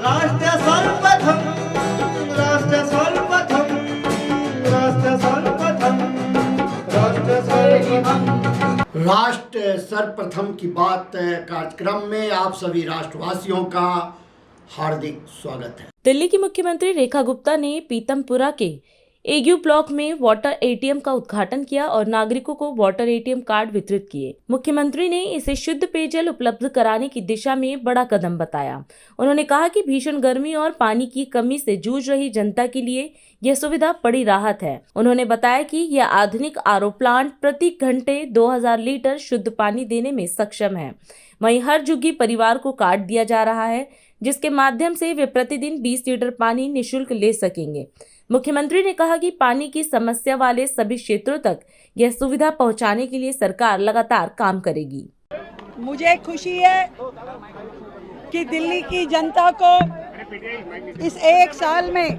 राष्ट्र सर्वप्रथम, राष्ट्र सर्वप्रथम, राष्ट्र सर्वप्रथम, राष्ट्र सर्वप्रथम। राष्ट्र सर्वप्रथम की बात कार्यक्रम में आप सभी राष्ट्रवासियों का हार्दिक स्वागत है। दिल्ली की मुख्यमंत्री रेखा गुप्ता ने पीतमपुरा के एग्यू ब्लॉक में वाटर एटीएम का उद्घाटन किया और नागरिकों को वाटर एटीएम कार्ड वितरित किए। मुख्यमंत्री ने इसे शुद्ध पेयजल उपलब्ध कराने की दिशा में बड़ा कदम बताया। उन्होंने कहा कि भीषण गर्मी और पानी की कमी से जूझ रही जनता के लिए यह सुविधा बड़ी राहत है। उन्होंने बताया कि यह आधुनिक आरओ प्लांट प्रति घंटे 2000 लीटर शुद्ध पानी देने में सक्षम है। वहीं हर झुग्गी परिवार को कार्ड दिया जा रहा है, जिसके माध्यम से वे प्रतिदिन 20 लीटर पानी निःशुल्क ले सकेंगे। मुख्यमंत्री ने कहा कि पानी की समस्या वाले सभी क्षेत्रों तक यह सुविधा पहुंचाने के लिए सरकार लगातार काम करेगी। मुझे खुशी है कि दिल्ली की जनता को इस एक साल में,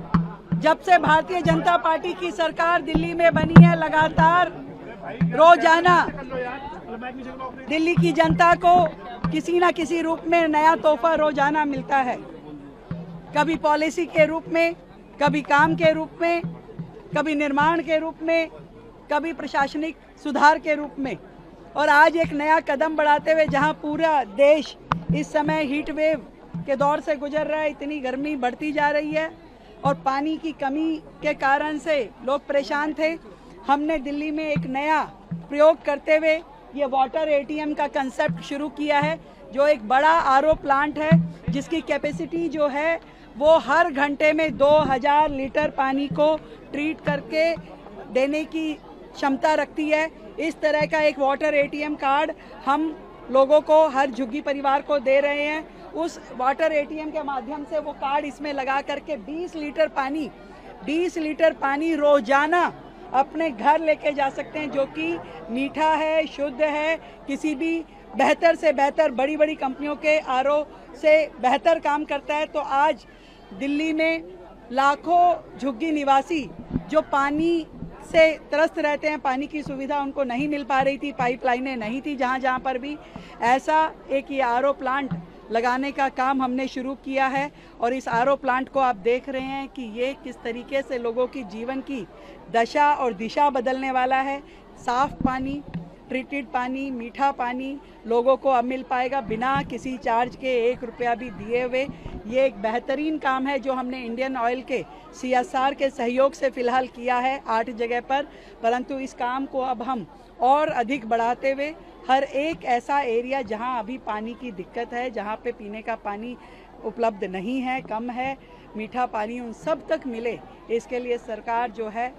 जब से भारतीय जनता पार्टी की सरकार दिल्ली में बनी है, लगातार रोजाना दिल्ली की जनता को किसी न किसी रूप में नया तोहफा रोजाना मिलता है। कभी पॉलिसी के रूप में, कभी काम के रूप में, कभी निर्माण के रूप में, कभी प्रशासनिक सुधार के रूप में। और आज एक नया कदम बढ़ाते हुए, जहां पूरा देश इस समय हीट वेव के दौर से गुजर रहा है, इतनी गर्मी बढ़ती जा रही है और पानी की कमी के कारण से लोग परेशान थे, हमने दिल्ली में एक नया प्रयोग करते हुए ये वाटर एटीएम का कंसेप्ट शुरू किया है, जो एक बड़ा आरओ प्लांट है, जिसकी कैपेसिटी जो है वो हर घंटे में 2000 लीटर पानी को ट्रीट करके देने की क्षमता रखती है। इस तरह का एक वाटर एटीएम कार्ड हम लोगों को, हर झुग्गी परिवार को दे रहे हैं। उस वाटर एटीएम के माध्यम से वो कार्ड इसमें लगा करके 20 लीटर पानी रोजाना अपने घर लेके जा सकते हैं, जो कि मीठा है, शुद्ध है, किसी भी बेहतर से बेहतर बड़ी बड़ी कंपनियों के आरओ से बेहतर काम करता है। तो आज दिल्ली में लाखों झुग्गी निवासी जो पानी से त्रस्त रहते हैं, पानी की सुविधा उनको नहीं मिल पा रही थी, पाइपलाइनें नहीं थी, जहाँ पर भी ऐसा एक ये आरओ प्लांट लगाने का काम हमने शुरू किया है। और इस आरओ प्लांट को आप देख रहे हैं कि ये किस तरीके से लोगों की जीवन की दशा और दिशा बदलने वाला है। साफ पानी, ट्रीटेड पानी, मीठा पानी लोगों को अब मिल पाएगा बिना किसी चार्ज के, 1 रुपया भी दिए हुए। ये एक बेहतरीन काम है जो हमने इंडियन ऑयल के CSR के सहयोग से फिलहाल किया है 8 जगह पर, परंतु इस काम को अब हम और अधिक बढ़ाते हुए हर एक ऐसा एरिया जहां अभी पानी की दिक्कत है, जहां पे पीने का पानी उपलब्ध नहीं है, कम है, मीठा पानी उन सब तक मिले, इसके लिए सरकार जो है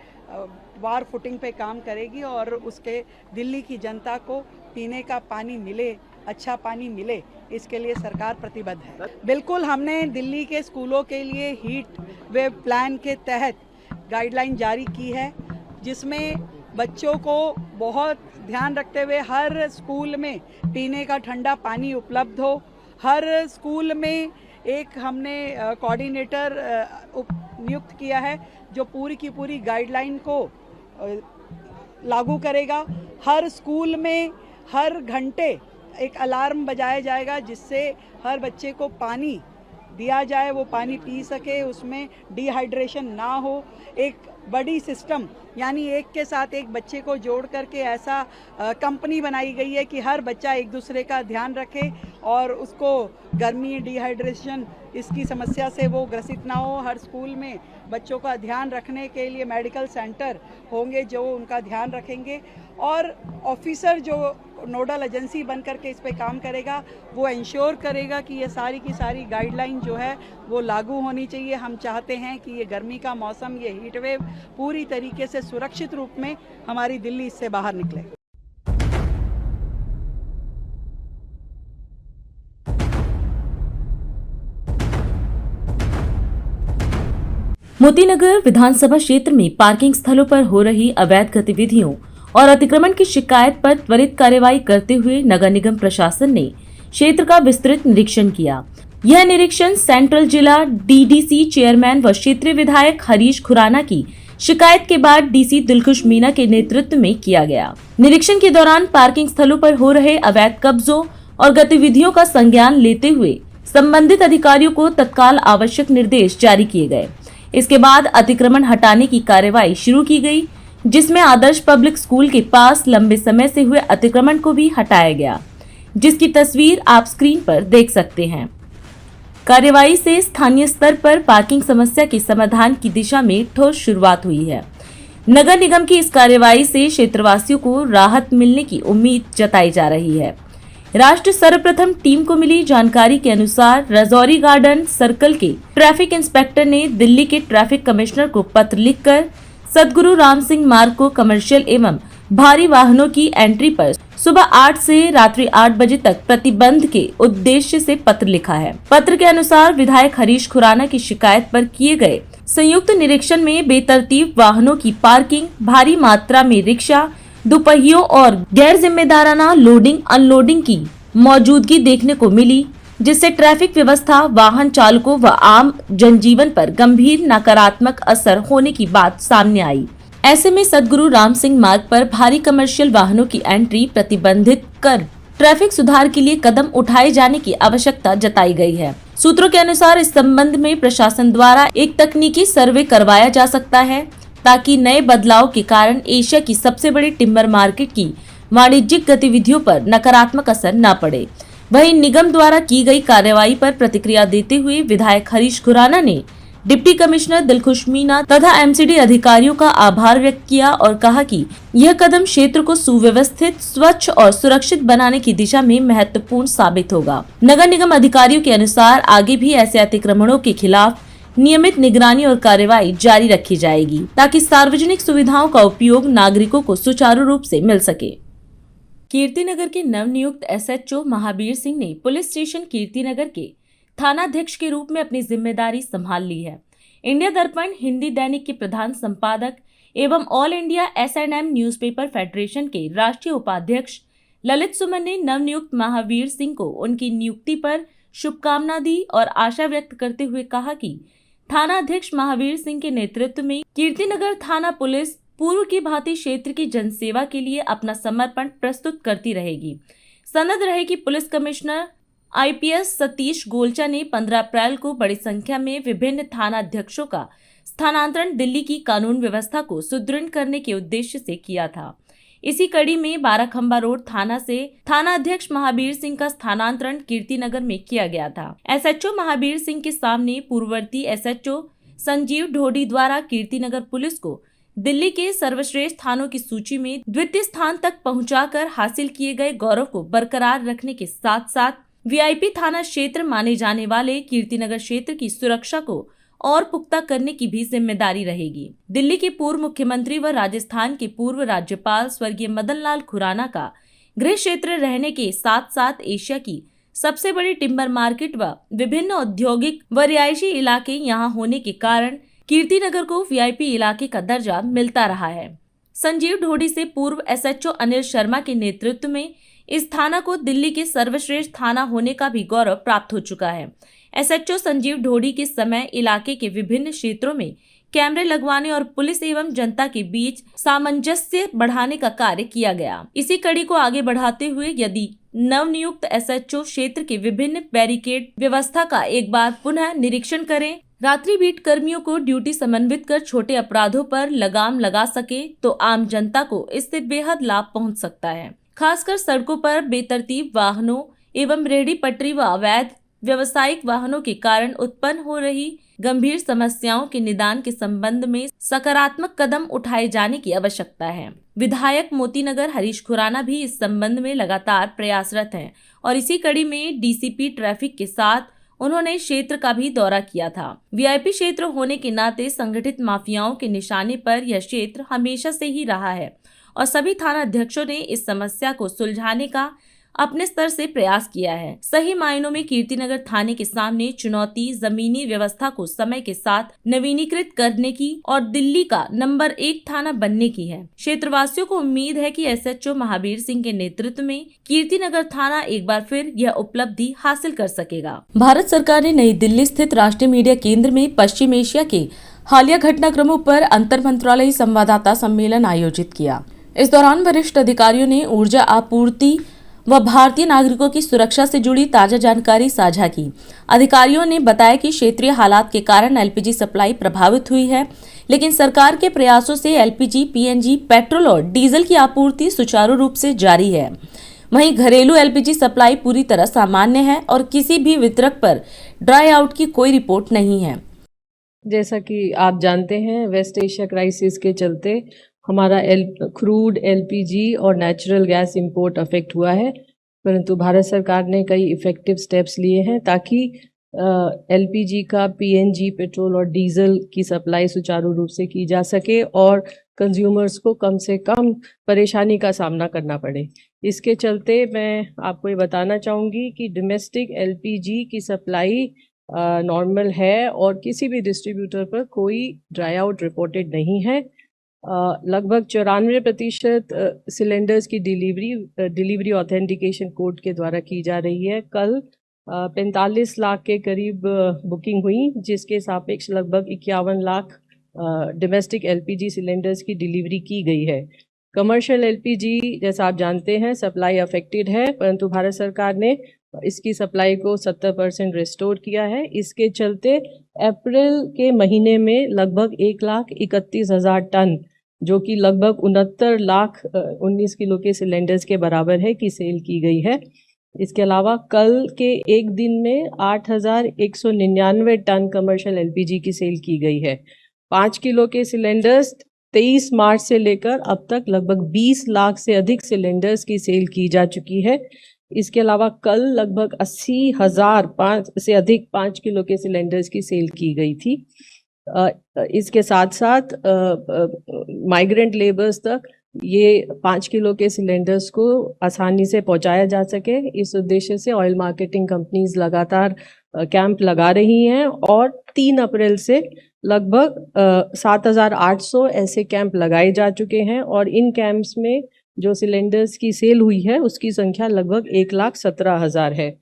वार फुटिंग पे काम करेगी और उसके दिल्ली की जनता को पीने का पानी मिले, अच्छा पानी मिले, इसके लिए सरकार प्रतिबद्ध है। बिल्कुल, हमने दिल्ली के स्कूलों के लिए हीट वेव प्लान के तहत गाइडलाइन जारी की है, जिसमें बच्चों को बहुत ध्यान रखते हुए हर स्कूल में पीने का ठंडा पानी उपलब्ध हो। हर स्कूल में एक हमने कोऑर्डिनेटर नियुक्त किया है जो पूरी की पूरी गाइडलाइन को लागू करेगा। हर स्कूल में हर घंटे एक अलार्म बजाया जाएगा, जिससे हर बच्चे को पानी दिया जाए, वो पानी पी सके, उसमें डिहाइड्रेशन ना हो। एक बड़ी सिस्टम, यानी एक के साथ एक बच्चे को जोड़ करके ऐसा कंपनी बनाई गई है कि हर बच्चा एक दूसरे का ध्यान रखे और उसको गर्मी, डिहाइड्रेशन इसकी समस्या से वो ग्रसित ना हो। हर स्कूल में बच्चों का ध्यान रखने के लिए मेडिकल सेंटर होंगे जो उनका ध्यान रखेंगे, और ऑफिसर जो नोडल एजेंसी बन करके इस पे काम करेगा, वो इंश्योर करेगा कि ये सारी की सारी गाइडलाइन जो है वो लागू होनी चाहिए। हम चाहते हैं कि ये गर्मी का मौसम, ये हीट वेव पूरी तरीके से सुरक्षित रूप में हमारी दिल्ली इससे बाहर निकले। मोतीनगर विधानसभा क्षेत्र में पार्किंग स्थलों पर हो रही अवैध गतिविधियों और अतिक्रमण की शिकायत पर त्वरित कार्यवाही करते हुए नगर निगम प्रशासन ने क्षेत्र का विस्तृत निरीक्षण किया। यह निरीक्षण सेंट्रल जिला DDC चेयरमैन व क्षेत्रीय विधायक हरीश खुराना की शिकायत के बाद DC दिलखुश मीना के नेतृत्व में किया गया। निरीक्षण के दौरान पार्किंग स्थलों पर हो रहे अवैध कब्जों और गतिविधियों का संज्ञान लेते हुए संबंधित अधिकारियों को तत्काल आवश्यक निर्देश जारी किए गए। इसके बाद अतिक्रमण हटाने की कार्यवाही शुरू की गई, जिसमें आदर्श पब्लिक स्कूल के पास लंबे समय से हुए अतिक्रमण को भी हटाया गया, जिसकी तस्वीर आप स्क्रीन पर देख सकते हैं। कार्यवाही से स्थानीय स्तर पर पार्किंग समस्या के समाधान की दिशा में ठोस शुरुआत हुई है। नगर निगम की इस कार्यवाही से क्षेत्रवासियों को राहत मिलने की उम्मीद जताई जा रही है। राष्ट्र सर्वप्रथम टीम को मिली जानकारी के अनुसार राजौरी गार्डन सर्कल के ट्रैफिक इंस्पेक्टर ने दिल्ली के ट्रैफिक कमिश्नर को पत्र लिखकर सदगुरु राम सिंह मार्ग को कमर्शियल एवं भारी वाहनों की एंट्री पर सुबह 8 से रात्रि 8 बजे तक प्रतिबंध के उद्देश्य से पत्र लिखा है। पत्र के अनुसार विधायक हरीश खुराना की शिकायत पर किए गए संयुक्त निरीक्षण में बेतरतीब वाहनों की पार्किंग, भारी मात्रा में रिक्शा, दुपहियों और गैर जिम्मेदाराना लोडिंग अनलोडिंग की मौजूदगी देखने को मिली, जिससे ट्रैफिक व्यवस्था, वाहन चालकों व आम जनजीवन पर गंभीर नकारात्मक असर होने की बात सामने आई। ऐसे में सदगुरु राम सिंह मार्ग पर भारी कमर्शियल वाहनों की एंट्री प्रतिबंधित कर ट्रैफिक सुधार के लिए कदम उठाए जाने की आवश्यकता जताई गई है। सूत्रों के अनुसार इस संबंध में प्रशासन द्वारा एक तकनीकी सर्वे करवाया जा सकता है, ताकि नए बदलाव के कारण एशिया की सबसे बड़ी टिम्बर मार्केट की वाणिज्यिक गतिविधियों पर नकारात्मक असर न पड़े। वहीं निगम द्वारा की गई कार्रवाई पर प्रतिक्रिया देते हुए विधायक हरीश खुराना ने डिप्टी कमिश्नर दिलखुश मीना तथा एमसीडी अधिकारियों का आभार व्यक्त किया और कहा कि यह कदम क्षेत्र को सुव्यवस्थित, स्वच्छ और सुरक्षित बनाने की दिशा में महत्वपूर्ण साबित होगा। नगर निगम अधिकारियों के अनुसार आगे भी ऐसे अतिक्रमणों के खिलाफ नियमित निगरानी और कार्यवाही जारी रखी जाएगी, ताकि सार्वजनिक सुविधाओं का उपयोग नागरिकों को सुचारू रूप से मिल सके। कीर्तिनगर के नवनियुक्त एसएचओ महावीर सिंह ने पुलिस स्टेशन कीर्तिनगर के थानाध्यक्ष के रूप में अपनी जिम्मेदारी संभाल ली है। इंडिया दर्पण हिंदी दैनिक के प्रधान संपादक एवं ऑल इंडिया एसएंडएम न्यूज़पेपर फेडरेशन के राष्ट्रीय उपाध्यक्ष ललित सुमन ने नवनियुक्त महावीर सिंह को उनकी नियुक्ति पर शुभकामना दी और आशा व्यक्त करते हुए कहा कि थाना अध्यक्ष महावीर सिंह के नेतृत्व में कीर्तिनगर थाना पुलिस पूर्व की भांति क्षेत्र की जनसेवा के लिए अपना समर्पण प्रस्तुत करती रहेगी। सनद रहे कि police commissioner IPS Satish Golcha ने 15 अप्रैल को बड़ी संख्या में विभिन्न थाना अध्यक्षों का स्थानांतरण दिल्ली की कानून व्यवस्था को सुदृढ़ करने के उद्देश्य से किया था। इसी कड़ी में 12 खंबा रोड थाना से थाना अध्यक्ष महावीर सिंह का स्थानांतरण कीर्तिनगर में किया गया था। एसएचओ महावीर सिंह के सामने पूर्ववर्ती एसएचओ संजीव ढोडी द्वारा कीर्तिनगर पुलिस को दिल्ली के सर्वश्रेष्ठ थानों की सूची में द्वितीय स्थान तक पहुंचाकर हासिल किए गए गौरव को बरकरार रखने के साथ साथ वीआईपी थाना क्षेत्र माने जाने वाले कीर्तिनगर क्षेत्र की सुरक्षा को और पुख्ता करने की भी जिम्मेदारी रहेगी। दिल्ली के पूर्व मुख्यमंत्री व राजस्थान के पूर्व राज्यपाल स्वर्गीय मदन लाल खुराना का गृह क्षेत्र रहने के साथ साथ एशिया की सबसे बड़ी टिम्बर मार्केट व विभिन्न औद्योगिक व रिहायशी इलाके यहाँ होने के कारण कीर्तिनगर को वीआईपी इलाके का दर्जा मिलता रहा है। संजीव ढोडी से पूर्व एसएचओ अनिल शर्मा के नेतृत्व में इस थाना को दिल्ली के सर्वश्रेष्ठ थाना होने का भी गौरव प्राप्त हो चुका है। एसएचओ संजीव ढोडी के समय इलाके के विभिन्न क्षेत्रों में कैमरे लगवाने और पुलिस एवं जनता के बीच सामंजस्य बढ़ाने का कार्य किया गया। इसी कड़ी को आगे बढ़ाते हुए यदि नवनियुक्त एसएचओ क्षेत्र के विभिन्न बैरिकेड व्यवस्था का एक बार पुनः निरीक्षण करें, रात्रि बीट कर्मियों को ड्यूटी समन्वित कर छोटे अपराधों पर लगाम लगा सके तो आम जनता को इससे बेहद लाभ पहुंच सकता है। खासकर सड़कों पर बेतरतीब वाहनों एवं रेहड़ी पटरी व अवैध व्यवसायिक वाहनों के कारण उत्पन्न हो रही गंभीर समस्याओं के निदान के संबंध में सकारात्मक कदम उठाए जाने की आवश्यकता है। विधायक मोतीनगर हरीश खुराना भी इस संबंध में लगातार प्रयासरत हैं और इसी कड़ी में डीसीपी ट्रैफिक के साथ उन्होंने क्षेत्र का भी दौरा किया था। वीआईपी क्षेत्र होने के नाते संगठित माफियाओं के निशाने पर यह क्षेत्र हमेशा से ही रहा है और सभी थाना अध्यक्षों ने इस समस्या को सुलझाने का अपने स्तर से प्रयास किया है। सही मायनों में कीर्तिनगर थाने के सामने चुनौती जमीनी व्यवस्था को समय के साथ नवीनीकृत करने की और दिल्ली का नंबर 1 थाना बनने की है। क्षेत्रवासियों को उम्मीद है कि एसएचओ महावीर सिंह के नेतृत्व में कीर्तिनगर थाना एक बार फिर यह उपलब्धि हासिल कर सकेगा। भारत सरकार ने नई दिल्ली स्थित राष्ट्रीय मीडिया केंद्र में पश्चिम एशिया के हालिया घटनाक्रमों पर अंतर मंत्रालयी संवाददाता सम्मेलन आयोजित किया। इस दौरान वरिष्ठ अधिकारियों ने ऊर्जा आपूर्ति व भारतीय नागरिकों की सुरक्षा से जुड़ी ताजा जानकारी साझा की। अधिकारियों ने बताया कि क्षेत्रीय हालात के कारण एलपीजी सप्लाई प्रभावित हुई है, लेकिन सरकार के प्रयासों से एलपीजी, पीएनजी, पेट्रोल और डीजल की आपूर्ति सुचारू रूप से जारी है। वहीं घरेलू एलपीजी सप्लाई पूरी तरह सामान्य है और किसी भी वितरक पर ड्राई आउट की कोई रिपोर्ट नहीं है। जैसा कि आप जानते हैं, वेस्ट एशिया क्राइसिस के चलते हमारा क्रूड, एलपीजी और नेचुरल गैस इंपोर्ट अफेक्ट हुआ है, परंतु भारत सरकार ने कई इफ़ेक्टिव स्टेप्स लिए हैं ताकि एलपीजी का पीएनजी, पेट्रोल और डीजल की सप्लाई सुचारू रूप से की जा सके और कंज्यूमर्स को कम से कम परेशानी का सामना करना पड़े। इसके चलते मैं आपको ये बताना चाहूँगी कि डोमेस्टिक एलपीजी की सप्लाई नॉर्मल है और किसी भी डिस्ट्रीब्यूटर पर कोई ड्राई आउट रिपोर्टेड नहीं है। लगभग 94% सिलेंडर्स की डिलीवरी ऑथेंटिकेशन कोड के द्वारा की जा रही है। कल 45 लाख के करीब बुकिंग हुई, जिसके सापेक्ष लगभग 51 लाख डोमेस्टिक एलपीजी सिलेंडर्स की डिलीवरी की गई है। कमर्शियल एलपीजी जैसा आप जानते हैं सप्लाई अफेक्टेड है, परंतु भारत सरकार ने इसकी सप्लाई को 70% रिस्टोर किया है। इसके चलते अप्रैल के महीने में लगभग 1,31,000 टन, जो कि लगभग 69 लाख 19 किलो के सिलेंडर्स के बराबर है, की सेल की गई है। इसके अलावा कल के एक दिन में 8,199 टन कमर्शियल एलपीजी की सेल की गई है। 5 किलो के सिलेंडर्स 23 मार्च से लेकर अब तक लगभग 20 लाख से अधिक सिलेंडर्स की सेल की जा चुकी है। इसके अलावा कल लगभग 80,000 से अधिक 5 किलो के सिलेंडर्स की सेल की गई थी। इसके साथ साथ माइग्रेंट लेबर्स तक ये 5 किलो के सिलेंडर्स को आसानी से पहुंचाया जा सके, इस उद्देश्य से ऑयल मार्केटिंग कंपनीज लगातार कैंप लगा रही हैं और 3 अप्रैल से लगभग 7,800 ऐसे कैंप लगाए जा चुके हैं और इन कैंप्स में जो सिलेंडर्स की सेल हुई है उसकी संख्या लगभग 1,17,000 है।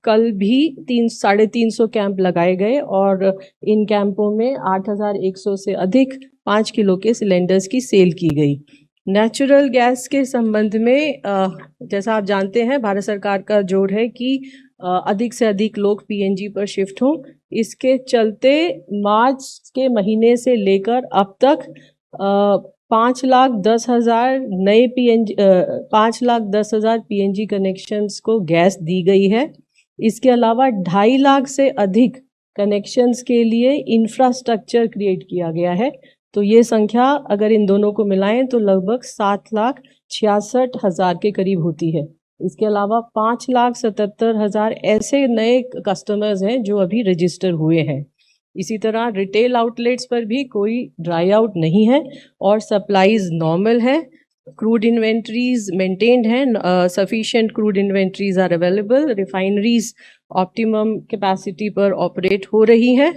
कल भी 350 कैंप लगाए गए और इन कैंपों में 8,100 से अधिक 5 किलो के सिलेंडर्स की सेल की गई। नेचुरल गैस के संबंध में जैसा आप जानते हैं भारत सरकार का जोर है कि अधिक से अधिक लोग पीएनजी पर शिफ्ट हों। इसके चलते मार्च के महीने से लेकर अब तक 5,10,000 नए 5,10,000 पीएनजी कनेक्शंस को गैस दी गई है। इसके अलावा 2.5 लाख से अधिक कनेक्शंस के लिए इंफ्रास्ट्रक्चर क्रिएट किया गया है। तो ये संख्या अगर इन दोनों को मिलाएं तो लगभग 7,66,000 के करीब होती है। इसके अलावा 5,77,000 ऐसे नए कस्टमर्स हैं जो अभी रजिस्टर हुए हैं। इसी तरह रिटेल आउटलेट्स पर भी कोई ड्राई आउट नहीं है और सप्लाईज नॉर्मल है। क्रूड इन्वेंट्रीज मेंटेन्ड हैं, sufficient crude inventories are available. Refineries optimum capacity पर ऑपरेट हो रही हैं।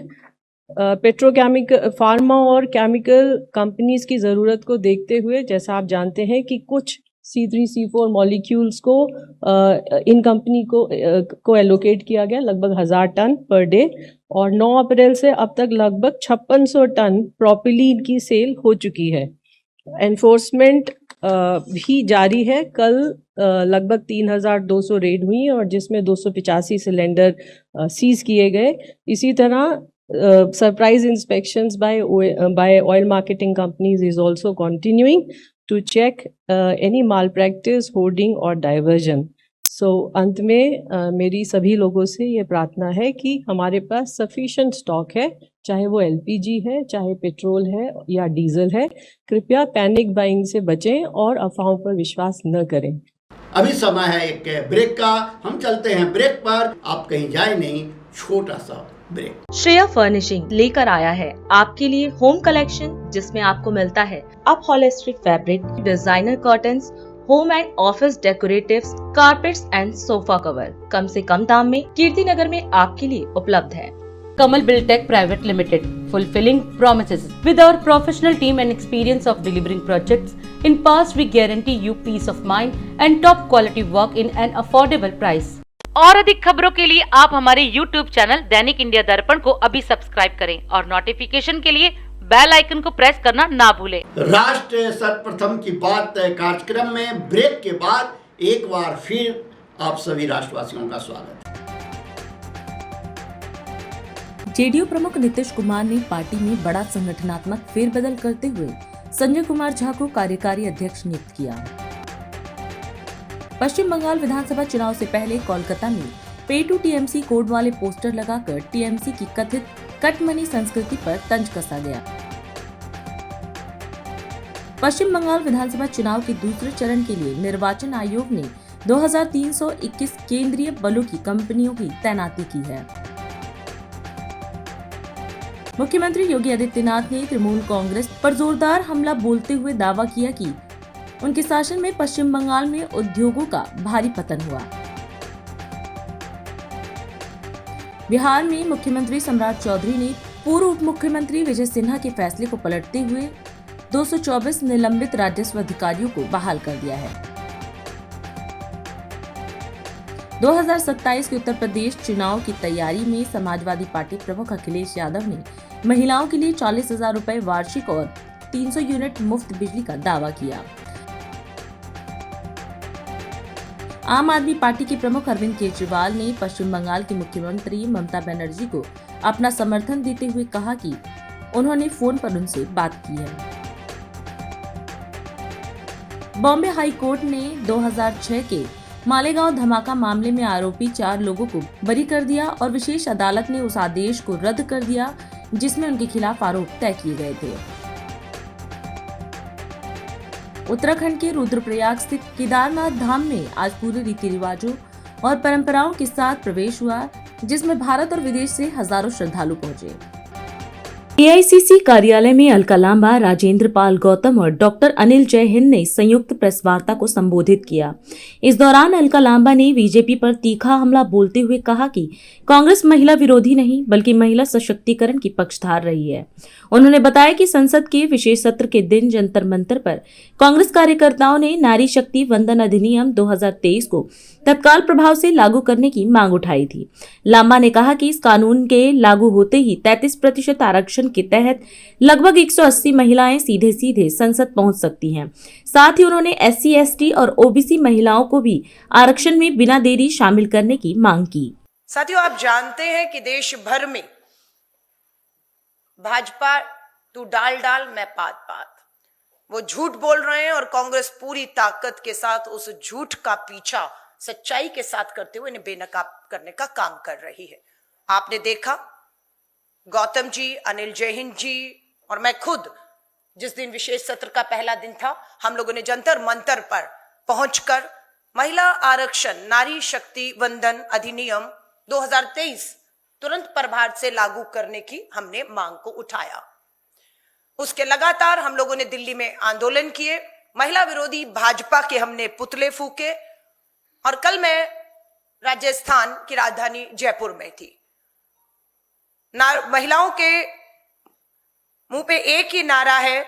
पेट्रोकेमिकल, फार्मा और केमिकल कंपनीज की ज़रूरत को देखते हुए जैसा आप जानते हैं कि कुछ C3, C4 मॉलिक्यूल्स को इन कंपनी को एलोकेट किया गया लगभग 1,000 टन पर डे और 9 अप्रैल से अब तक लगभग 5600 टन प्रोपिलीन की सेल हो चुकी है। एनफोर्समेंट भी जारी है। कल लगभग 3,200 रेड हुई और जिसमें 285 सिलेंडर सीज किए गए। इसी तरह surprise inspections by oil marketing companies is also continuing to check any malpractice, hoarding or diversion. So अंत में मेरी सभी लोगों से ये प्रार्थना है कि हमारे पास सफिशिएंट स्टॉक है, चाहे वो एलपीजी है, चाहे पेट्रोल है या डीजल है। कृपया पैनिक बाइंग से बचें और अफवाहों पर विश्वास न करें। अभी समय है एक ब्रेक का, हम चलते हैं ब्रेक पर। आप कहीं जाए नहीं, छोटा सा ब्रेक। श्रेया फर्निशिंग लेकर आया है आपके लिए होम कलेक्शन, जिसमें आपको मिलता है upholstery fabric, designer curtains, home and office decoratives, carpets and sofa cover कम से कम दाम में कीर्ति नगर में आपके लिए उपलब्ध है। Kamal Buildtech Private Limited, fulfilling promises. With our professional team and experience of delivering projects, in past we guarantee you peace of mind and top quality work in an affordable price. और अधिक खबरों के लिए आप हमारे YouTube channel दैनिक India दर्पण को अभी सब्सक्राइब करें और नोटिफिकेशन के लिए बेल आइकन को प्रेस करना ना भूलें। राष्ट्र सर्वप्रथम की बात कार्यक्रम में ब्रेक के बाद एक बार फिर आप सभी राष्ट्रवासियों का स्वागत है। जेडीयू प्रमुख नीतीश कुमार ने पार्टी में बड़ा संगठनात्मक फेरबदल करते हुए संजय कुमार झा को कार्यकारी अध्यक्ष नियुक्त किया। पश्चिम बंगाल विधानसभा चुनाव से पहले कोलकाता में पे टू टीएमसी कोड वाले पोस्टर लगाकर टीएमसी की कथित कट मनी संस्कृति पर तंज कसा गया। पश्चिम बंगाल विधानसभा चुनाव के दूसरे चरण के लिए निर्वाचन आयोग ने 2321 केंद्रीय बलों की कंपनियों की तैनाती की है। मुख्यमंत्री योगी आदित्यनाथ ने तृणमूल कांग्रेस पर जोरदार हमला बोलते हुए दावा किया कि उनके शासन में पश्चिम बंगाल में उद्योगों का भारी पतन हुआ। बिहार में मुख्यमंत्री सम्राट चौधरी ने पूर्व उप मुख्यमंत्री विजय सिन्हा के फैसले को पलटते हुए 224 निलंबित राजस्व अधिकारियों को बहाल कर दिया है। 2027 के उत्तर प्रदेश चुनाव की तैयारी में समाजवादी पार्टी प्रमुख अखिलेश यादव ने महिलाओं के लिए 40,000 रुपए वार्षिक और 300 यूनिट मुफ्त बिजली का दावा किया। आम आदमी पार्टी के प्रमुख अरविंद केजरीवाल ने पश्चिम बंगाल की मुख्यमंत्री ममता बनर्जी को अपना समर्थन देते हुए कहा कि उन्होंने फोन पर उनसे बात की है। बॉम्बे हाई कोर्ट ने 2006 के मालेगांव धमाका मामले में आरोपी 4 लोगों को बरी कर दिया और विशेष अदालत ने उस आदेश को रद्द कर दिया जिसमें उनके खिलाफ आरोप तय किए गए थे। उत्तराखंड के रुद्रप्रयाग स्थित केदारनाथ धाम में आज पूरे रीति रिवाजों और परंपराओं के साथ प्रवेश हुआ, जिसमें भारत और विदेश से हजारों श्रद्धालु पहुंचे। एआईसीसी कार्यालय में अलका लांबा, राजेंद्र पाल गौतम और डॉक्टर अनिल जयहिंद ने संयुक्त प्रेस वार्ता को संबोधित किया। इस दौरान अलका लांबा ने बीजेपी पर तीखा हमला बोलते हुए कहा कि कांग्रेस महिला विरोधी नहीं बल्कि महिला सशक्तिकरण की पक्षधार रही है। उन्होंने बताया कि संसद के विशेष सत्र के दिन जंतर मंतर पर कांग्रेस कार्यकर्ताओं ने नारी शक्ति वंदन अधिनियम 2023 को तत्काल प्रभाव से लागू करने की मांग उठाई थी। लांबा ने कहा कि इस कानून के लागू होते ही 33% आरक्षण के तहत लगभग 180 महिलाएं सीधे सीधे संसद पहुंच सकती हैं। साथ ही उन्होंने SC, ST और OBC महिलाओं को भी आरक्षण में बिना देरी शामिल करने की मांग की। साथियों, आप जानते हैं कि देश भर में भाजपा तू डाल डाल मैं पात पात वो झूठ बोल रहे हैं और कांग्रेस पूरी ताकत के साथ उस झूठ का पीछा सच्चाई के साथ करते हुए इन्हें बेनकाब करने का काम कर रही है। आपने देखा गौतम जी, अनिल जयहिंद जी और मैं खुद जिस दिन विशेष सत्र का पहला दिन था, हम लोगों ने जंतर मंतर पर पहुंचकर महिला आरक्षण नारी शक्ति वंदन अधिनियम 2023 तुरंत प्रभाव से लागू करने की हमने मांग को उठाया। उसके लगातार हम लोगों ने दिल्ली में आंदोलन किए, महिला विरोधी भाजपा के हमने पुतले फूके और कल मैं राजस्थान की राजधानी जयपुर में थी। महिलाओं के मुंह पे एक ही नारा है,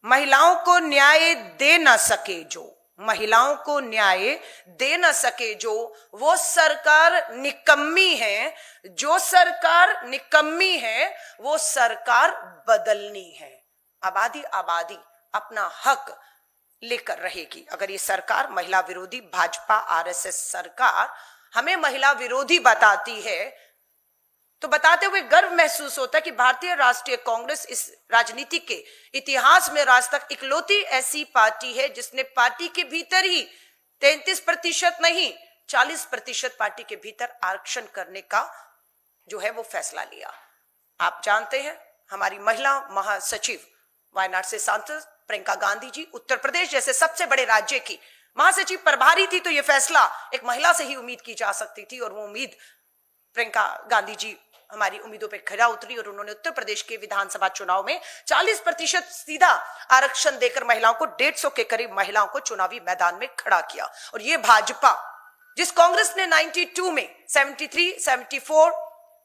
महिलाओं को न्याय दे न सके जो, महिलाओं को न्याय दे न सके जो, वो सरकार निकम्मी है। जो सरकार निकम्मी है वो सरकार बदलनी है। आबादी आबादी अपना हक लेकर रहेगी। अगर ये सरकार महिला विरोधी भाजपा RSS सरकार हमें महिला विरोधी बताती है तो बताते हुए गर्व महसूस होता है कि भारतीय राष्ट्रीय कांग्रेस इस राजनीति के इतिहास में आज तक इकलौती ऐसी पार्टी है जिसने पार्टी के भीतर ही 33% नहीं 40% पार्टी के भीतर आरक्षण करने का जो है वो फैसला लिया। आप जानते हैं हमारी महिला महासचिव वायनाड से सांसद प्रियंका गांधी जी उत्तर प्रदेश जैसे सबसे बड़े राज्य की महासचिव प्रभारी थी, तो यह फैसला एक महिला से ही उम्मीद की जा सकती थी और वो उम्मीद प्रियंका गांधी जी हमारी उम्मीदों पर खरा उतरी और उन्होंने उत्तर प्रदेश के विधानसभा चुनाव में 40% सीधा आरक्षण देकर महिलाओं को 150 के करीब महिलाओं को चुनावी मैदान में खड़ा किया। और ये भाजपा जिस कांग्रेस ने 92 में 73, 74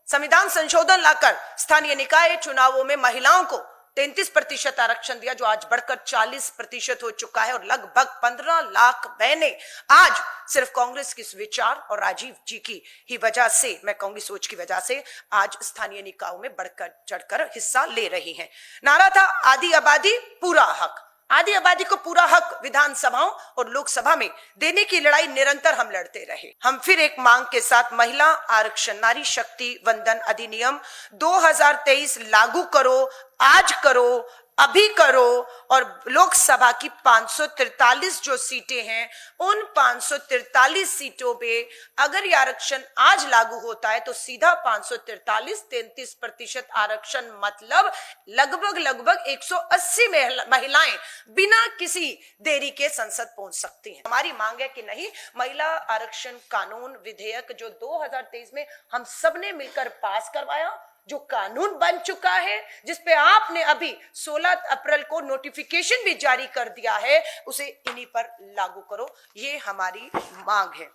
संविधान संशोधन लाकर स्थानीय निकाय चुनावों में महिलाओं को 33% आरक्षण दिया, जो आज बढ़कर 40% हो चुका है और लगभग 15 लाख बहनें आज सिर्फ कांग्रेस के इस विचार और राजीव जी की ही वजह से, मैं कहूंगी सोच की वजह से, आज स्थानीय निकायों में बढ़कर चढ़कर हिस्सा ले रही हैं। नारा था आधी आबादी पूरा हक। आधी आबादी को पूरा हक विधानसभाओं और लोकसभा में देने की लड़ाई निरंतर हम लड़ते रहे। हम फिर एक मांग के साथ महिला आरक्षण नारी शक्ति वंदन अधिनियम 2023 लागू करो, आज करो, अभी करो। और लोकसभा की 543 जो सीटें हैं, उन 543 सीटों पे अगर ये आरक्षण आज लागू होता है तो सीधा 543 33% आरक्षण, मतलब लगभग 180 महिलाएं बिना किसी देरी के संसद पहुंच सकती हैं। हमारी मांग है कि नहीं, महिला आरक्षण कानून विधेयक जो 2023 में हम सबने मिलकर पास करवाया, जो कानून बन चुका है, जिसपे आपने अभी 16 अप्रैल को नोटिफिकेशन भी जारी कर दिया है, उसे इन्हीं पर लागू करो। ये हमारी मांग है।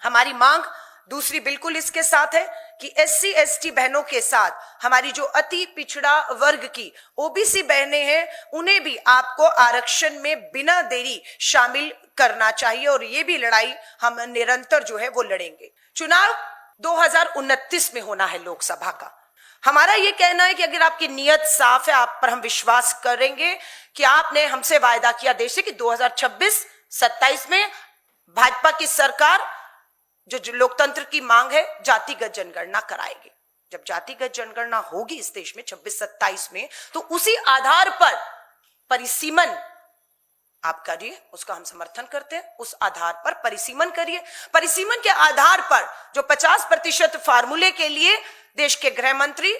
हमारी मांग दूसरी बिल्कुल इसके साथ है कि SC ST बहनों के साथ हमारी जो अति पिछड़ा वर्ग की OBC बहनें हैं, उन्हें भी आपको आरक्षण में बिना देरी शामिल करना चाहिए। और ये भी लड़ाई हम निरंतर जो है वो लड़ेंगे। चुनाव 2029 में होना है लोकसभा का। हमारा ये कहना है कि अगर आपकी नीयत साफ है, आप पर हम विश्वास करेंगे कि आपने हमसे वायदा किया देश से कि 2026-27 में भाजपा की सरकार जो लोकतंत्र की मांग है जातिगत जनगणना कराएगी। जब जातिगत जनगणना होगी इस देश में 26-27 में, तो उसी आधार पर परिसीमन आप करिए, उसका हम समर्थन करते हैं। उस आधार पर परिसीमन करिए। परिसीमन के आधार पर जो 50% फार्मूले के लिए देश के गृह मंत्री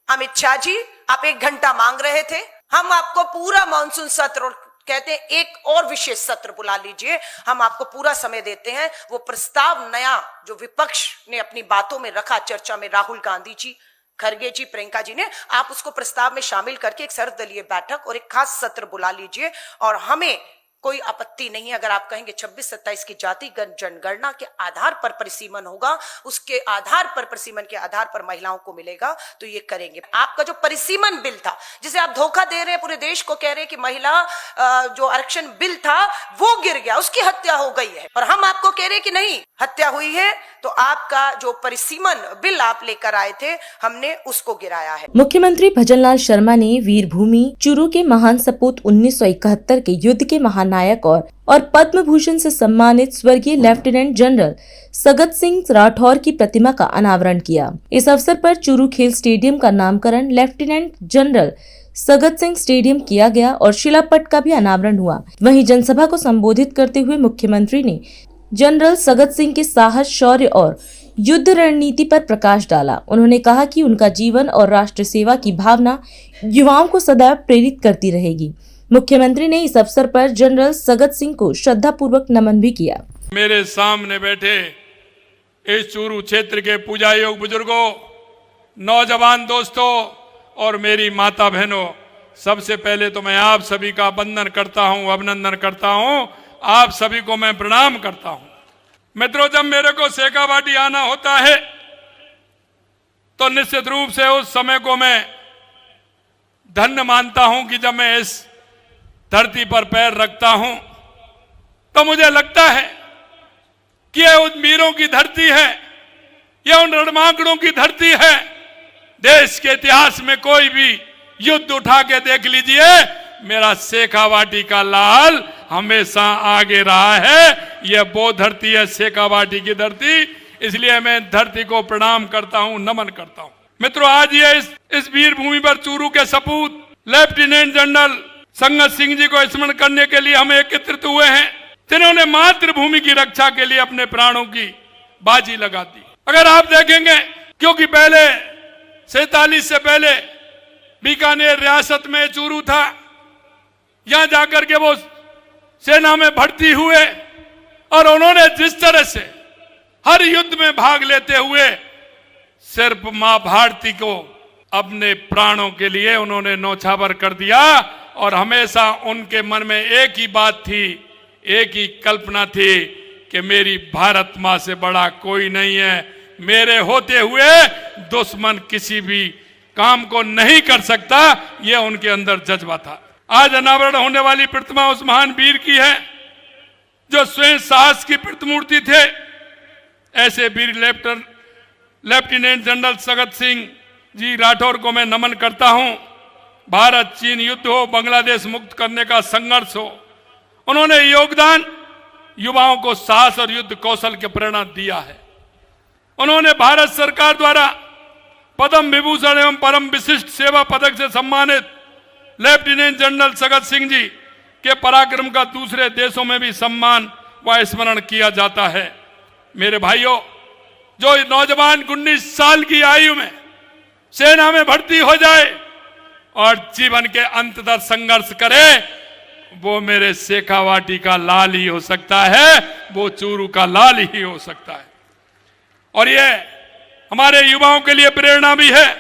अमित शाह जी आप 1 घंटा मांग रहे थे, हम आपको पूरा मानसून सत्र, और कहते हैं एक और विशेष सत्र बुला लीजिए, हम आपको पूरा समय देते हैं। वो प्रस्ताव नया जो विपक्ष ने अपनी बातों में रखा, चर्चा में राहुल गांधी जी, खरगे जी, प्रियंका जी ने, आप उसको प्रस्ताव में शामिल करके एक सर्वदलीय बैठक और एक खास सत्र बुला लीजिए। और हमें कोई आपत्ति नहीं है अगर आप कहेंगे 26-27 की जातिगत जनगणना के आधार पर परिसीमन होगा, उसके आधार पर परिसीमन के आधार पर महिलाओं को मिलेगा, तो ये करेंगे। आपका जो परिसीमन बिल था, जिसे आप धोखा दे रहे हैं पूरे देश को, कह रहे हैं कि महिला जो आरक्षण बिल था वो गिर गया, उसकी हत्या हो गई है, और हम आपको कह रहे हैं कि नहीं, हत्या हुई है, तो आपका जो परिसीमन बिल आप लेकर आए थे, हमने उसको गिराया है। मुख्यमंत्री भजनलाल शर्मा ने वीरभूमि चूरू के महान सपूत 1971 के युद्ध के महानायक और पद्म भूषण से सम्मानित स्वर्गीय लेफ्टिनेंट जनरल सगत सिंह राठौर की प्रतिमा का अनावरण किया। इस अवसर पर चूरू खेल स्टेडियम का नामकरण lieutenant general Sagat Singh stadium किया गया और शिलापट का भी अनावरण हुआ। वहीं जनसभा को संबोधित करते हुए मुख्यमंत्री ने जनरल सगत सिंह के साहस, शौर्य और युद्ध रणनीति पर प्रकाश डाला। उन्होंने कहा कि उनका जीवन और राष्ट्र सेवा की भावना युवाओं को सदैव प्रेरित करती रहेगी। मुख्यमंत्री ने इस अवसर पर जनरल सगत सिंह को श्रद्धापूर्वक नमन भी किया। मेरे सामने बैठे इस चूरू क्षेत्र के पूजा योग बुजुर्गों, नौजवान दोस्तों और मेरी माता बहनों, सबसे पहले तो मैं आप सभी का वंदन करता हूं, अभिनंदन करता हूं, आप सभी को मैं प्रणाम करता हूं। मित्रों, जब मेरे को शेखावाटी आना होता है तो निश्चित रूप से उस समय को मैं धन्य मानता हूं कि जब मैं इस धरती पर पैर रखता हूं तो मुझे लगता है कि यह उन वीरों की धरती है, यह उन रणमांगड़ों की धरती है। देश के इतिहास में कोई भी युद्ध उठा के देख लीजिए, मेरा शेखावाटी का लाल हमेशा आगे रहा है। यह वो धरती है, शेखावाटी की धरती, इसलिए मैं धरती को प्रणाम करता हूं, नमन करता हूं। मित्रों, आज ये इस वीर भूमि पर चूरू के सपूत लेफ्टिनेंट जनरल सगत सिंह जी को स्मरण करने के लिए हम एकत्रित हुए हैं, जिन्होंने मातृभूमि की रक्षा के लिए अपने प्राणों की बाजी लगा दी। अगर आप देखेंगे, क्योंकि पहले 47 से पहले बीकानेर रियासत में चूरू था, यहां जाकर के वो सेना में भर्ती हुए और उन्होंने जिस तरह से हर युद्ध में भाग लेते हुए सिर्फ मां भारती को अपने प्राणों के लिए उन्होंने नौछावर कर दिया, और हमेशा उनके मन में एक ही बात थी, एक ही कल्पना थी कि मेरी भारत मां से बड़ा कोई नहीं है, मेरे होते हुए दुश्मन किसी भी काम को नहीं कर सकता, यह उनके अंदर जज्बा था। आज अनावरण होने वाली प्रतिमा उस महान वीर की है जो स्वयं साहस की प्रतिमूर्ति थे। ऐसे वीर लेफ्टिनेंट जनरल सगत सिंह जी राठौर को मैं नमन करता हूं। भारत चीन युद्ध हो, बांग्लादेश मुक्त करने का संघर्ष हो, उन्होंने योगदान युवाओं को साहस और युद्ध कौशल के प्रेरणा दिया है। उन्होंने भारत सरकार द्वारा पद्म विभूषण एवं परम विशिष्ट सेवा पदक से सम्मानित लेफ्टिनेंट जनरल सगत सिंह जी के पराक्रम का दूसरे देशों में भी सम्मान व स्मरण किया जाता है। मेरे भाइयों, जो नौजवान 19 साल की आयु में सेना में भर्ती हो जाए और जीवन के अंत तक संघर्ष करे, वो मेरे शेखावाटी का लाल ही हो सकता है, वो चूरू का लाल ही हो सकता है। और ये हमारे युवाओं के लिए प्रेरणा भी है।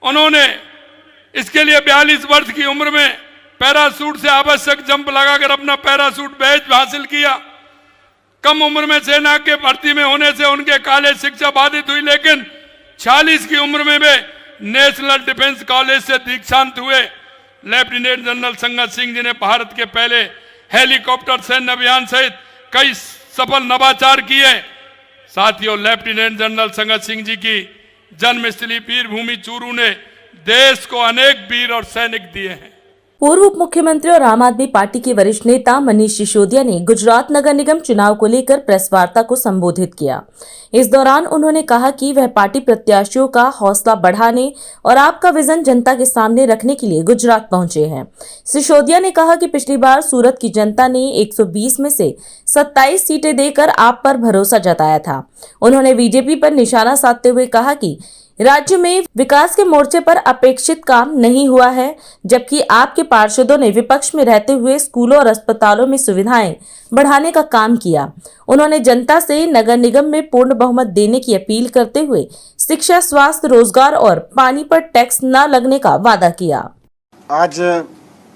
उन्होंने इसके लिए 42 वर्ष की उम्र में पैराशूट से आवश्यक जंप लगाकर अपना पैराशूट बैच हासिल किया। कम उम्र में सेना के भर्ती में होने से उनके कॉलेज शिक्षा बाधित हुई, लेकिन 46 की उम्र में वे नेशनल डिफेंस कॉलेज से दीक्षांत हुए। लेफ्टिनेंट जनरल संगत सिंह जी ने भारत के पहले हेलीकॉप्टर सैन्य अभियान सहित कई सफल नवाचार किए। साथियों, लेफ्टिनेंट जनरल संगत सिंह जी की जन्मस्थली वीरभूमि चूरू ने देश को अनेक वीर और सैनिक दिए हैं। पूर्व उप मुख्यमंत्री और आम आदमी पार्टी के वरिष्ठ नेता मनीष सिसोदिया ने गुजरात नगर निगम चुनाव को लेकर प्रेस वार्ता को संबोधित किया। इस दौरान उन्होंने कहा कि वह पार्टी प्रत्याशियों का हौसला बढ़ाने और आपका विजन जनता के सामने रखने के लिए गुजरात पहुंचे हैं। सिसोदिया ने कहा कि पिछली बार सूरत की जनता ने 120 में से 27 सीटें देकर आप पर भरोसा जताया था। उन्होंने बीजेपी पर निशाना साधते हुए कहा कि राज्य में विकास के मोर्चे पर अपेक्षित काम नहीं हुआ है, जबकि आपके पार्षदों ने विपक्ष में रहते हुए स्कूलों और अस्पतालों में सुविधाएं बढ़ाने का काम किया। उन्होंने जनता से नगर निगम में पूर्ण बहुमत देने की अपील करते हुए शिक्षा, स्वास्थ्य, रोजगार और पानी पर टैक्स न लगने का वादा किया। आज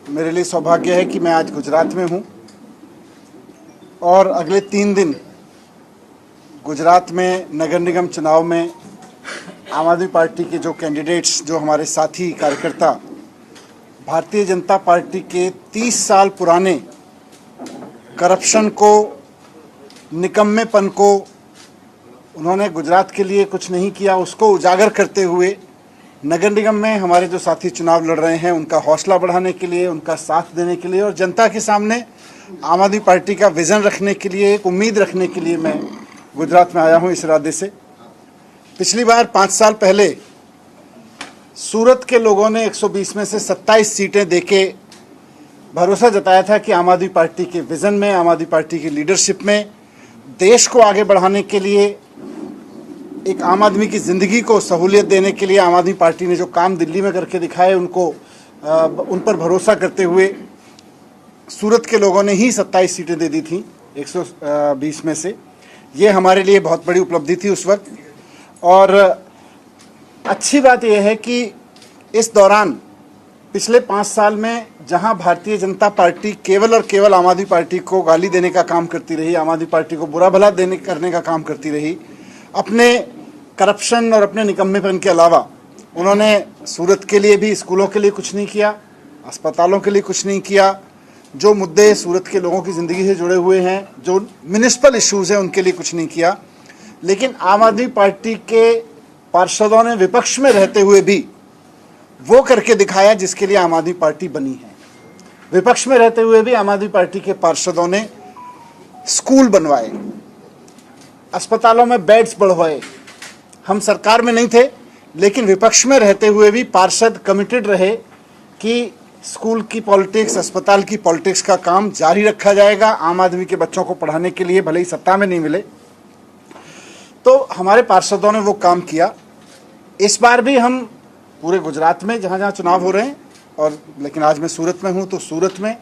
मेरे लिए सौभाग्य है कि मैं आज गुजरात में हूँ और अगले 3 दिन गुजरात में नगर निगम चुनाव में आम आदमी पार्टी के जो कैंडिडेट्स, जो हमारे साथी कार्यकर्ता भारतीय जनता पार्टी के 30 साल पुराने करप्शन को, निकम्मेपन को, उन्होंने गुजरात के लिए कुछ नहीं किया, उसको उजागर करते हुए नगर निगम में हमारे जो साथी चुनाव लड़ रहे हैं उनका हौसला बढ़ाने के लिए, उनका साथ देने के लिए और जनता के सामने आम आदमी पार्टी का विज़न रखने के लिए, एक उम्मीद रखने के लिए मैं गुजरात में आया हूँ इस इरादे से। पिछली बार 5 साल पहले सूरत के लोगों ने 120 में से 27 सीटें देके भरोसा जताया था कि आम आदमी पार्टी के विज़न में, आम आदमी पार्टी की लीडरशिप में देश को आगे बढ़ाने के लिए, एक आम आदमी की ज़िंदगी को सहूलियत देने के लिए आम आदमी पार्टी ने जो काम दिल्ली में करके दिखाए उन पर भरोसा करते हुए सूरत के लोगों ने ही 27 सीटें दे दी थी 120 में से। ये हमारे लिए बहुत बड़ी उपलब्धि थी उस वक्त। और अच्छी बात यह है कि इस दौरान पिछले 5 साल में जहां भारतीय जनता पार्टी केवल और केवल आम आदमी पार्टी को गाली देने का काम करती रही, आम आदमी पार्टी को बुरा भला करने का काम करती रही, अपने करप्शन और अपने निकम्मेपन के अलावा उन्होंने सूरत के लिए भी, स्कूलों के लिए कुछ नहीं किया, अस्पतालों के लिए कुछ नहीं किया। जो मुद्दे सूरत के लोगों की ज़िंदगी से जुड़े हुए हैं, जो म्यूनिसिपल इश्यूज़ हैं, उनके लिए कुछ नहीं किया। लेकिन आम आदमी पार्टी के पार्षदों ने विपक्ष में रहते हुए भी वो करके दिखाया जिसके लिए आम आदमी पार्टी बनी है। विपक्ष में रहते हुए भी आम आदमी पार्टी के पार्षदों ने स्कूल बनवाए, अस्पतालों में बेड्स बढ़वाए। हम सरकार में नहीं थे, लेकिन विपक्ष में रहते हुए भी पार्षद कमिटेड रहे कि स्कूल की पॉलिटिक्स, अस्पताल की पॉलिटिक्स का काम जारी रखा जाएगा। आम आदमी के बच्चों को पढ़ाने के लिए भले ही सत्ता में नहीं मिले, तो हमारे पार्षदों ने वो काम किया। इस बार भी हम पूरे गुजरात में जहाँ जहाँ चुनाव हो रहे हैं, और लेकिन आज मैं सूरत में हूँ, तो सूरत में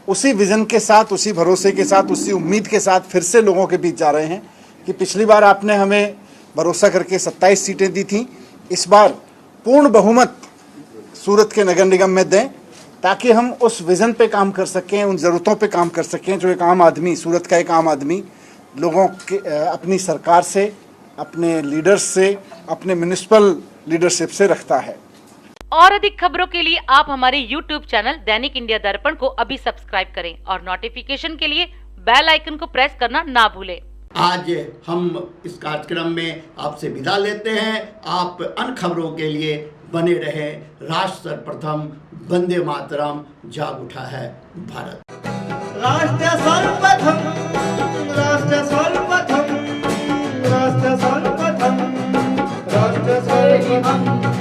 उसी विज़न के साथ, उसी भरोसे के साथ, उसी उम्मीद के साथ फिर से लोगों के बीच जा रहे हैं कि पिछली बार आपने हमें भरोसा करके 27 सीटें दी थी, इस बार पूर्ण बहुमत सूरत के नगर निगम में दें, ताकि हम उस विज़न पे काम कर सकें, उन ज़रूरतों पे काम कर सकें जो एक आम आदमी, सूरत का एक आम आदमी लोगों के अपनी सरकार से, अपने लीडर्स से, अपने म्युनिसिपल लीडरशिप से रखता है। और अधिक खबरों के लिए आप हमारे YouTube चैनल दैनिक इंडिया दर्पण को अभी सब्सक्राइब करें और नोटिफिकेशन के लिए बेल आइकन को प्रेस करना ना भूलें। आज हम इस कार्यक्रम में आपसे विदा लेते हैं। आप अन्य खबरों के लिए बने रहे। राष्ट्र सर्वप्रथम, वंदे मातरम, जाग उठा है भारत। राष्ट्र सर्वप्रथम, राष्ट्र सर्वप्रथम, राष्ट्र सर्वप्रथम, राष्ट्र सर्वप्रथम।